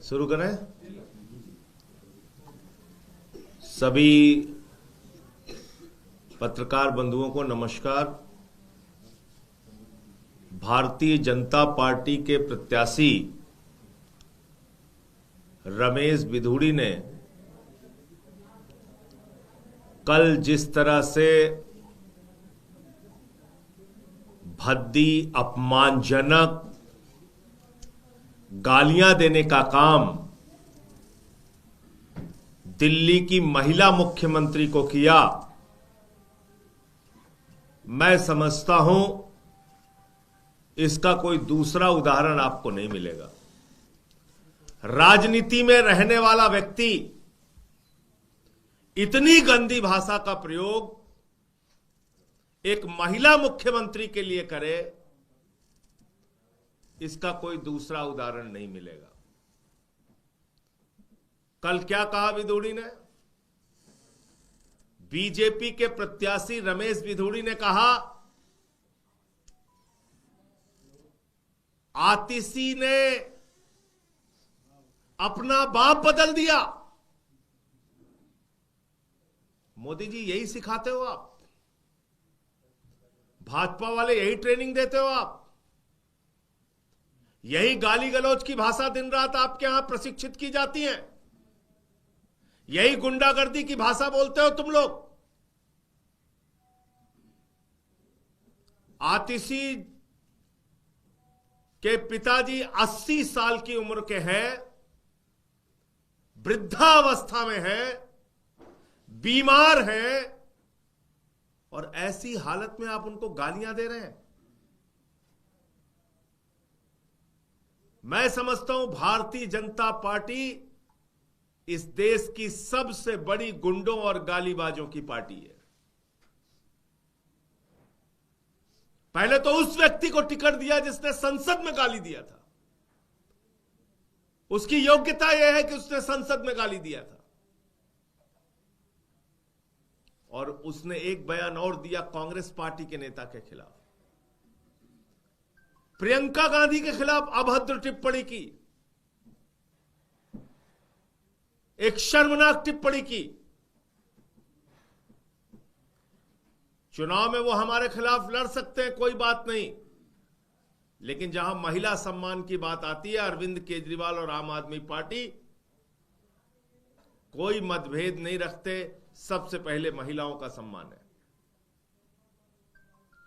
शुरू करें। सभी पत्रकार बंधुओं को नमस्कार। भारतीय जनता पार्टी के प्रत्याशी रमेश बिधूड़ी ने कल जिस तरह से भद्दी अपमानजनक गालियां देने का काम दिल्ली की महिला मुख्यमंत्री को किया, मैं समझता हूं इसका कोई दूसरा उदाहरण आपको नहीं मिलेगा। राजनीति में रहने वाला व्यक्ति इतनी गंदी भाषा का प्रयोग एक महिला मुख्यमंत्री के लिए करे, इसका कोई दूसरा उदाहरण नहीं मिलेगा। कल क्या कहा बिधूड़ी ने? बीजेपी के प्रत्याशी रमेश बिधूड़ी ने कहा आतिशी ने अपना बाप बदल दिया। मोदी जी यही सिखाते हो आप? भाजपा वाले यही ट्रेनिंग देते हो आप? यही गाली गलौज की भाषा दिन रात आपके यहां प्रशिक्षित की जाती है? यही गुंडागर्दी की भाषा बोलते हो तुम लोग? आतिशी के पिताजी 80 साल की उम्र के हैं, वृद्धावस्था में हैं, बीमार हैं, और ऐसी हालत में आप उनको गालियां दे रहे हैं। मैं समझता हूं भारतीय जनता पार्टी इस देश की सबसे बड़ी गुंडों और गालीबाजों की पार्टी है। पहले तो उस व्यक्ति को टिकट दिया जिसने संसद में गाली दिया था। उसकी योग्यता यह है कि उसने संसद में गाली दिया था। और उसने एक बयान और दिया कांग्रेस पार्टी के नेता के खिलाफ, प्रियंका गांधी के खिलाफ अभद्र टिप्पणी की, एक शर्मनाक टिप्पणी की। चुनाव में वो हमारे खिलाफ लड़ सकते हैं, कोई बात नहीं, लेकिन जहां महिला सम्मान की बात आती है, अरविंद केजरीवाल और आम आदमी पार्टी कोई मतभेद नहीं रखते। सबसे पहले महिलाओं का सम्मान है।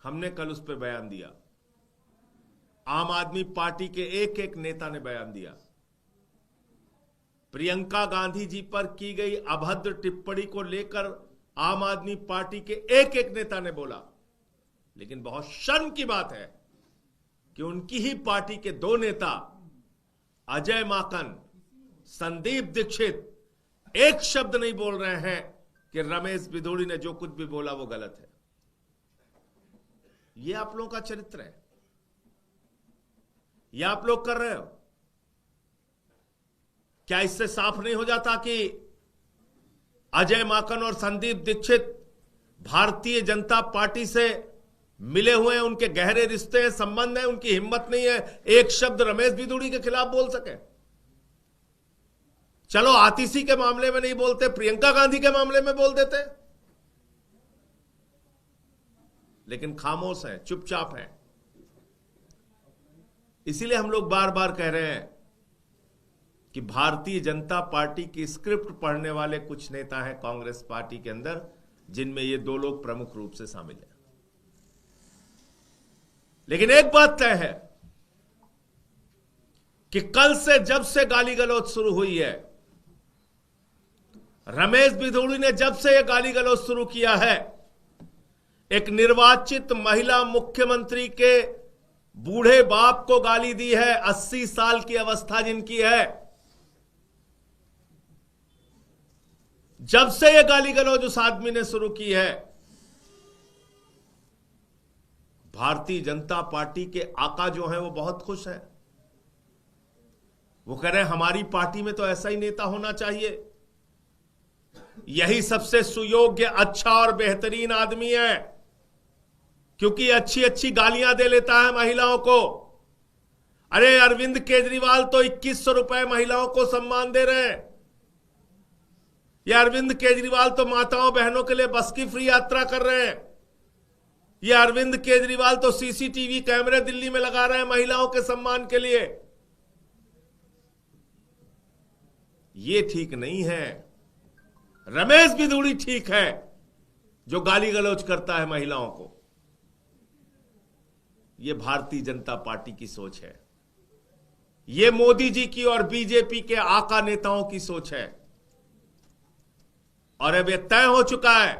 हमने कल उस पर बयान दिया, आम आदमी पार्टी के एक एक नेता ने बयान दिया। प्रियंका गांधी जी पर की गई अभद्र टिप्पणी को लेकर आम आदमी पार्टी के एक एक नेता ने बोला, लेकिन बहुत शर्म की बात है कि उनकी ही पार्टी के दो नेता अजय माकन, संदीप दीक्षित एक शब्द नहीं बोल रहे हैं कि रमेश बिधूड़ी ने जो कुछ भी बोला वो गलत है। ये आप लोगों का चरित्र है, ये आप लोग कर रहे हो। क्या इससे साफ नहीं हो जाता कि अजय माकन और संदीप दीक्षित भारतीय जनता पार्टी से मिले हुए हैं, उनके गहरे रिश्ते हैं, संबंध हैं, उनकी हिम्मत नहीं है एक शब्द रमेश बिधूड़ी के खिलाफ बोल सके। चलो आतिशी के मामले में नहीं बोलते, प्रियंका गांधी के मामले में बोल देते, लेकिन खामोश हैं, चुपचाप हैं। इसीलिए हम लोग बार बार कह रहे हैं कि भारतीय जनता पार्टी की स्क्रिप्ट पढ़ने वाले कुछ नेता हैं कांग्रेस पार्टी के अंदर, जिनमें ये दो लोग प्रमुख रूप से शामिल हैं। लेकिन एक बात तय है कि कल से जब से गाली गलौज शुरू हुई है, रमेश बिधूड़ी ने जब से यह गाली गलौज शुरू किया है, एक निर्वाचित महिला मुख्यमंत्री के बूढ़े बाप को गाली दी है, 80 साल की अवस्था जिनकी है, जब से यह गाली गलौज उस आदमी ने शुरू की है, भारतीय जनता पार्टी के आका जो हैं वो बहुत खुश हैं। वो कह रहे हैं हमारी पार्टी में तो ऐसा ही नेता होना चाहिए, यही सबसे सुयोग्य, अच्छा और बेहतरीन आदमी है, क्योंकि अच्छी अच्छी गालियां दे लेता है महिलाओं को, अरे अरविंद केजरीवाल तो 2100 रुपए महिलाओं को सम्मान दे रहे हैं। ये अरविंद केजरीवाल तो माताओं बहनों के लिए बस की फ्री यात्रा कर रहे हैं। ये अरविंद केजरीवाल तो सीसीटीवी कैमरे दिल्ली में लगा रहे हैं महिलाओं के सम्मान के लिए। ये ठीक नहीं है। रमेश बिधूड़ी ठीक है जो गाली गलौज करता है महिलाओं को। ये भारतीय जनता पार्टी की सोच है। ये मोदी जी की और बीजेपी के आका नेताओं की सोच है। और अब यह तय हो चुका है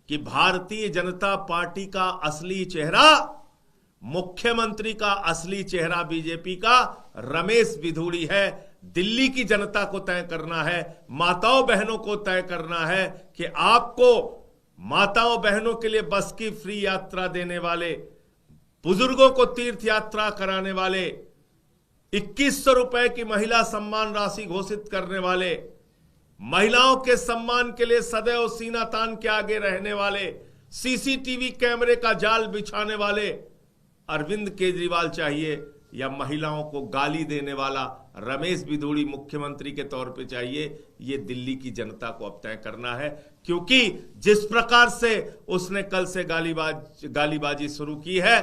कि भारतीय जनता पार्टी का असली चेहरा, मुख्यमंत्री का असली चेहरा बीजेपी का रमेश बिधूड़ी है। दिल्ली की जनता को तय करना है, माताओं बहनों को तय करना है कि आपको माताओं बहनों के लिए बस की फ्री यात्रा देने वाले, बुजुर्गों को तीर्थ यात्रा कराने वाले, 2100 रुपए की महिला सम्मान राशि घोषित करने वाले, महिलाओं के सम्मान के लिए सदैव सीना तान के आगे रहने वाले, सीसीटीवी कैमरे का जाल बिछाने वाले अरविंद केजरीवाल चाहिए या महिलाओं को गाली देने वाला रमेश बिधूड़ी मुख्यमंत्री के तौर पे चाहिए? ये दिल्ली की जनता को अब तय करना है। क्योंकि जिस प्रकार से उसने कल से गालीबाजी शुरू की है,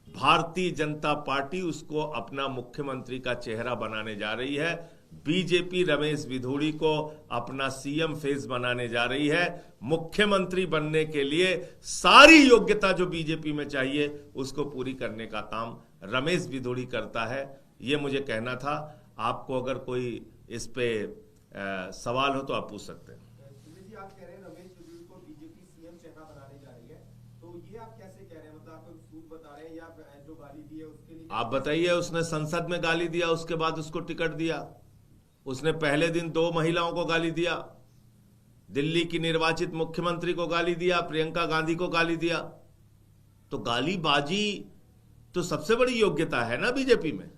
भारतीय जनता पार्टी उसको अपना मुख्यमंत्री का चेहरा बनाने जा रही है। बीजेपी रमेश बिधूड़ी को अपना सीएम फेस बनाने जा रही है। मुख्यमंत्री बनने के लिए सारी योग्यता जो बीजेपी में चाहिए उसको पूरी करने का काम रमेश बिधूड़ी करता है। ये मुझे कहना था। आपको अगर कोई इस पे सवाल हो तो आप पूछ सकते हैं। जी, आप कह रहे हैं रमेश बिधूड़ी को बीजेपी सीएम चेहरा बनाने जा रही है, तो ये आप कैसे कह रहे हैं? मतलब आप सूद बता रहे हैं या जो गाली दी है उसके लिए? आप बताइए। उसने संसद में गाली दिया, उसके बाद उसको टिकट दिया। उसने पहले दिन 2 महिलाओं को गाली दिया, दिल्ली की निर्वाचित मुख्यमंत्री को गाली दिया, प्रियंका गांधी को गाली दिया। तो गालीबाजी तो सबसे बड़ी योग्यता है ना बीजेपी में।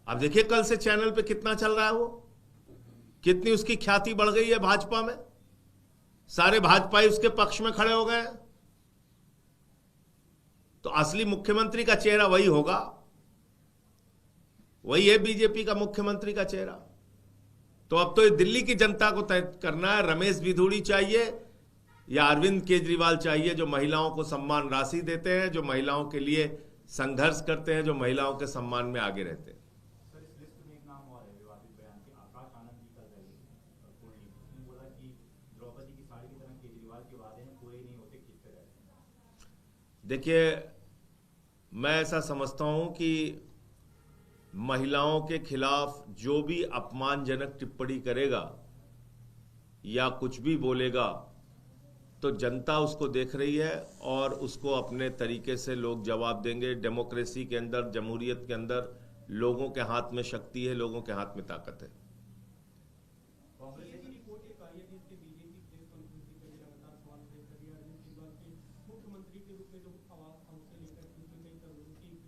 अब देखिए कल से चैनल पे कितना चल रहा है, वो कितनी उसकी ख्याति बढ़ गई है भाजपा में। सारे भाजपाई उसके पक्ष में खड़े हो गए। तो असली मुख्यमंत्री का चेहरा वही होगा, वही है बीजेपी का मुख्यमंत्री का चेहरा। तो अब तो दिल्ली की जनता को तय करना है, रमेश बिधूड़ी चाहिए या अरविंद केजरीवाल चाहिए, जो महिलाओं को सम्मान राशि देते हैं, जो महिलाओं के लिए संघर्ष करते हैं, जो महिलाओं के सम्मान में आगे रहते हैं। सर, इस लिस्ट में एक नाम और है विवादित बयान के, आकाश आनंद जी का उसने बोला कि द्रौपदी की साड़ी की तरह केजरीवाल के वादे हैं पूरे नहीं होते, किस तरह? देखिए, मैं ऐसा समझता हूं कि महिलाओं के खिलाफ जो भी अपमानजनक टिप्पणी करेगा या कुछ भी बोलेगा तो जनता उसको देख रही है और उसको अपने तरीके से लोग जवाब देंगे। डेमोक्रेसी के अंदर, जमहूरियत के अंदर लोगों के हाथ में शक्ति है, लोगों के हाथ में ताकत है।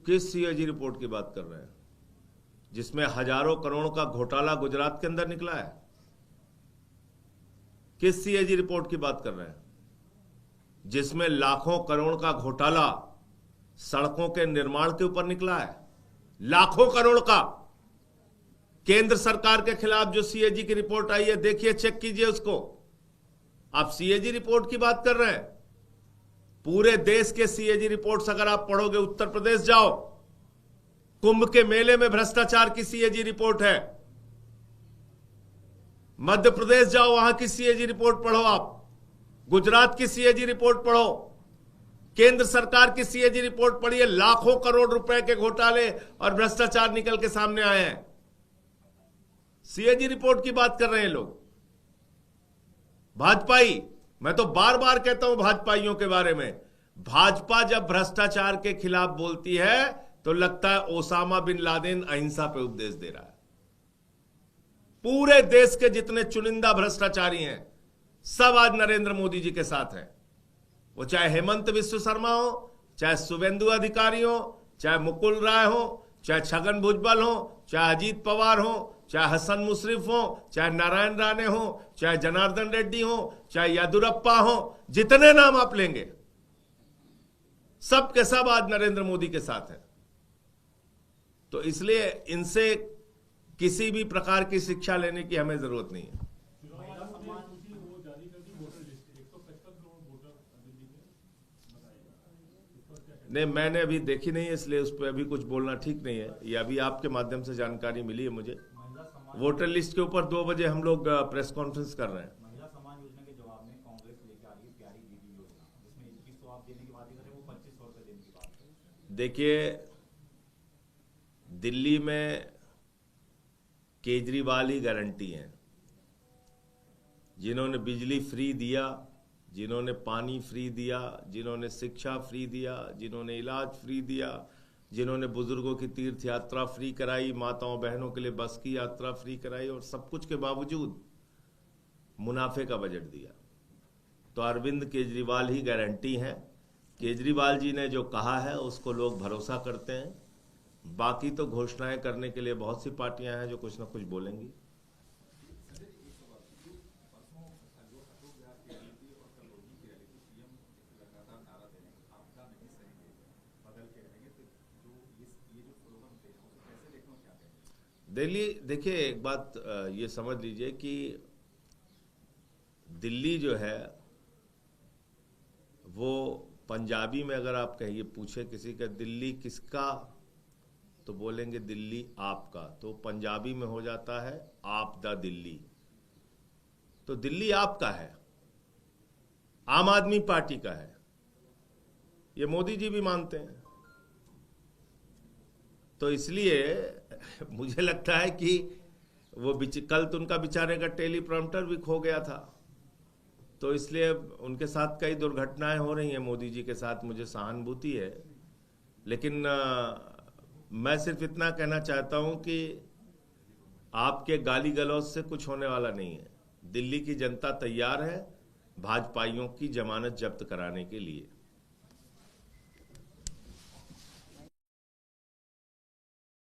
किस सीएजी रिपोर्ट की बात कर रहे हैं जिसमें हजारों करोड़ का घोटाला गुजरात के अंदर निकला है? किस सीएजी रिपोर्ट की बात कर रहे हैं जिसमें लाखों करोड़ का घोटाला सड़कों के निर्माण के ऊपर निकला है? लाखों करोड़ का। केंद्र सरकार के खिलाफ जो सीएजी की रिपोर्ट आई है, देखिए, चेक कीजिए उसको। आप सीएजी रिपोर्ट की बात कर रहे हैं? पूरे देश के सीएजी रिपोर्ट्स अगर आप पढ़ोगे, उत्तर प्रदेश जाओ, कुंभ के मेले में भ्रष्टाचार की सीएजी रिपोर्ट है। मध्य प्रदेश जाओ, वहां की सीएजी रिपोर्ट पढ़ो आप। गुजरात की सीएजी रिपोर्ट पढ़ो, केंद्र सरकार की सीएजी रिपोर्ट पढ़िए। लाखों करोड़ रुपए के घोटाले और भ्रष्टाचार निकल के सामने आए हैं। सीएजी रिपोर्ट की बात कर रहे हैं लोग। भाजपाई, मैं तो बार बार कहता हूं भाजपाइयों के बारे में, भाजपा जब भ्रष्टाचार के खिलाफ बोलती है तो लगता है ओसामा बिन लादेन अहिंसा पे उपदेश दे रहा है। पूरे देश के जितने चुनिंदा भ्रष्टाचारी हैं सब आज नरेंद्र मोदी जी के साथ हैं। वो चाहे हेमंत विश्व शर्मा हो, चाहे शुभेंदु अधिकारी हो, चाहे मुकुल राय हो, चाहे छगन भुजबल हो, चाहे अजीत पवार हो, चाहे हसन मुशर्रफ हो, चाहे नारायण राणे हो, चाहे जनार्दन रेड्डी हो, चाहे येदुरप्पा हो, जितने नाम आप लेंगे सब के सब आज नरेंद्र मोदी के साथ हैं। तो इसलिए इनसे किसी भी प्रकार की शिक्षा लेने की हमें जरूरत नहीं है। महिला सम्मान वो जारी कर दी voter list 155 crore voter Delhi के बताइएगा इस पर क्या कहना नहीं, मैंने अभी देखी नहीं है, इसलिए उस पर अभी कुछ बोलना ठीक नहीं है। ये अभी आपके माध्यम से जानकारी मिली है मुझे। महिला सम्मान वोटर लिस्ट के ऊपर 2 बजे हम लोग प्रेस कॉन्फ्रेंस कर रहे हैं। महिला सम्मान योजना के जवाब में कांग्रेस लेके आ रही है प्यारी दीदी योजना, जिसमें 2100 आप देने की बात कर रहे हैं, वो 2500 रुपए देने की बात कर रहे हैं। देखिए, दिल्ली में केजरीवाल ही गारंटी है। जिन्होंने बिजली फ्री दिया, जिन्होंने पानी फ्री दिया, जिन्होंने शिक्षा फ्री दिया, जिन्होंने इलाज फ्री दिया, जिन्होंने बुजुर्गों की तीर्थ यात्रा फ्री कराई, माताओं बहनों के लिए बस की यात्रा फ्री कराई, और सब कुछ के बावजूद मुनाफे का बजट दिया, तो अरविंद केजरीवाल ही गारंटी हैं। केजरीवाल जी ने जो कहा है उसको लोग भरोसा करते हैं। बाकी तो घोषणाएं करने के लिए बहुत सी पार्टियां हैं जो कुछ ना कुछ बोलेंगी। दिल्ली, देखिए एक बात ये समझ लीजिए कि दिल्ली जो है वो पंजाबी में अगर आप कहिए, पूछे किसी का दिल्ली किसका, तो बोलेंगे दिल्ली आपका, तो पंजाबी में हो जाता है आप दा दिल्ली। तो दिल्ली आपका है, आम आदमी पार्टी का है, ये मोदी जी भी मानते हैं। तो इसलिए मुझे लगता है कि वो कल तो उनका बेचारे का टेलीप्रॉम्प्टर भी खो गया था, तो इसलिए उनके साथ कई दुर्घटनाएं हो रही हैं। मोदी जी के साथ मुझे सहानुभूति है, लेकिन मैं सिर्फ इतना कहना चाहता हूं कि आपके गाली गलौज से कुछ होने वाला नहीं है। दिल्ली की जनता तैयार है भाजपाइयों की जमानत जब्त कराने के लिए।